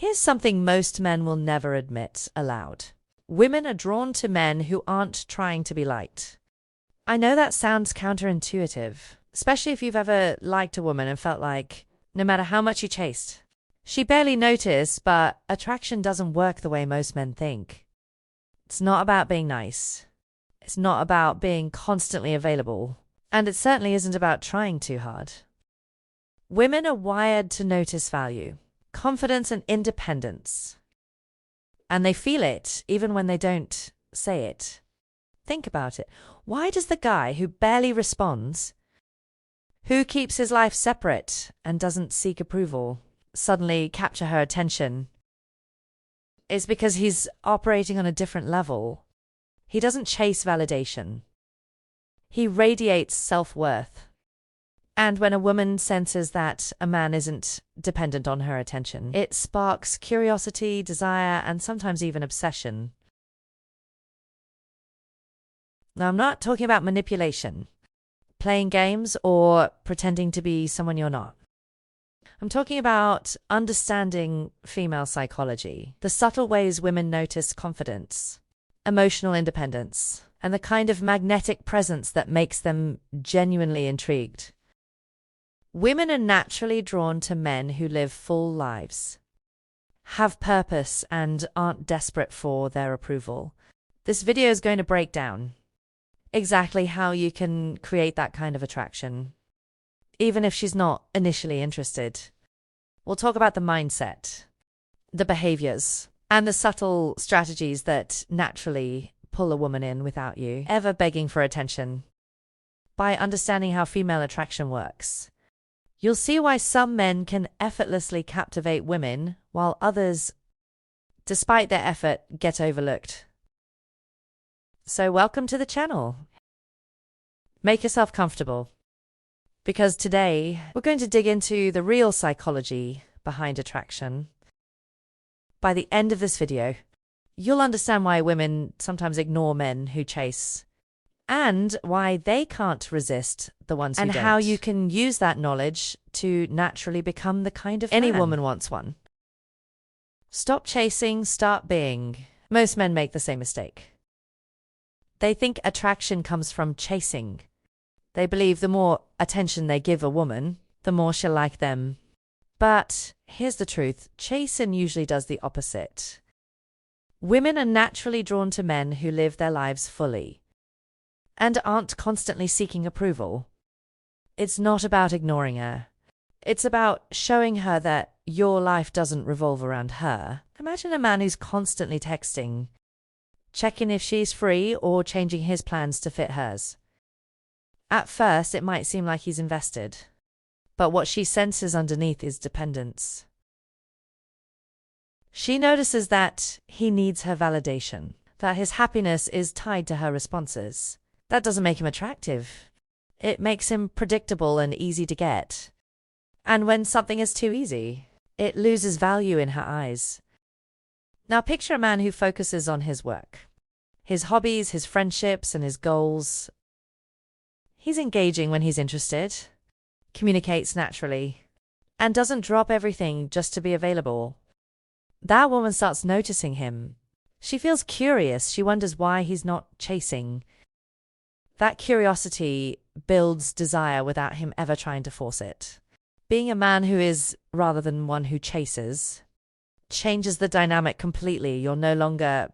Here's something most men will never admit aloud. Women are drawn to men who aren't trying to be liked. I know that sounds counterintuitive, especially if you've ever liked a woman and felt like, no matter how much you chased, she barely noticed, but attraction doesn't work the way most men think. It's not about being nice. It's not about being constantly available. And it certainly isn't about trying too hard. Women are wired to notice value, confidence, and independence. And they feel it even when they don't say it. Think about it. Why does the guy who barely responds, who keeps his life separate and doesn't seek approval, suddenly capture her attention? It's because he's operating on a different level. He doesn't chase validation. He radiates self-worth. And when a woman senses that a man isn't dependent on her attention, it sparks curiosity, desire, and sometimes even obsession. Now, I'm not talking about manipulation, playing games, or pretending to be someone you're not. I'm talking about understanding female psychology, the subtle ways women notice confidence, emotional independence, and the kind of magnetic presence that makes them genuinely intrigued. Women are naturally drawn to men who live full lives, have purpose, and aren't desperate for their approval. This video is going to break down exactly how you can create that kind of attraction, even if she's not initially interested. We'll talk about the mindset, the behaviors, and the subtle strategies that naturally pull a woman in without you ever begging for attention. By understanding how female attraction works, you'll see why some men can effortlessly captivate women while others, despite their effort, get overlooked. So welcome to the channel. Make yourself comfortable, because today we're going to dig into the real psychology behind attraction. By the end of this video, you'll understand why women sometimes ignore men who chase, and why they can't resist the ones who don't. And how you can use that knowledge to naturally become the kind of any woman wants one. Stop chasing, start being. Most men make the same mistake. They think attraction comes from chasing. They believe the more attention they give a woman, the more she'll like them. But here's the truth. Chasing usually does the opposite. Women are naturally drawn to men who live their lives fully and aren't constantly seeking approval. It's not about ignoring her. It's about showing her that your life doesn't revolve around her. Imagine a man who's constantly texting, checking if she's free or changing his plans to fit hers. At first, it might seem like he's invested, but what she senses underneath is dependence. She notices that he needs her validation, that his happiness is tied to her responses. That doesn't make him attractive. It makes him predictable and easy to get. And when something is too easy, it loses value in her eyes. Now picture a man who focuses on his work, his hobbies, his friendships, and his goals. He's engaging when he's interested, communicates naturally, and doesn't drop everything just to be available. That woman starts noticing him. She feels curious. She wonders why he's not chasing. That curiosity builds desire without him ever trying to force it. Being a man who is, rather than one who chases, changes the dynamic completely. You're no longer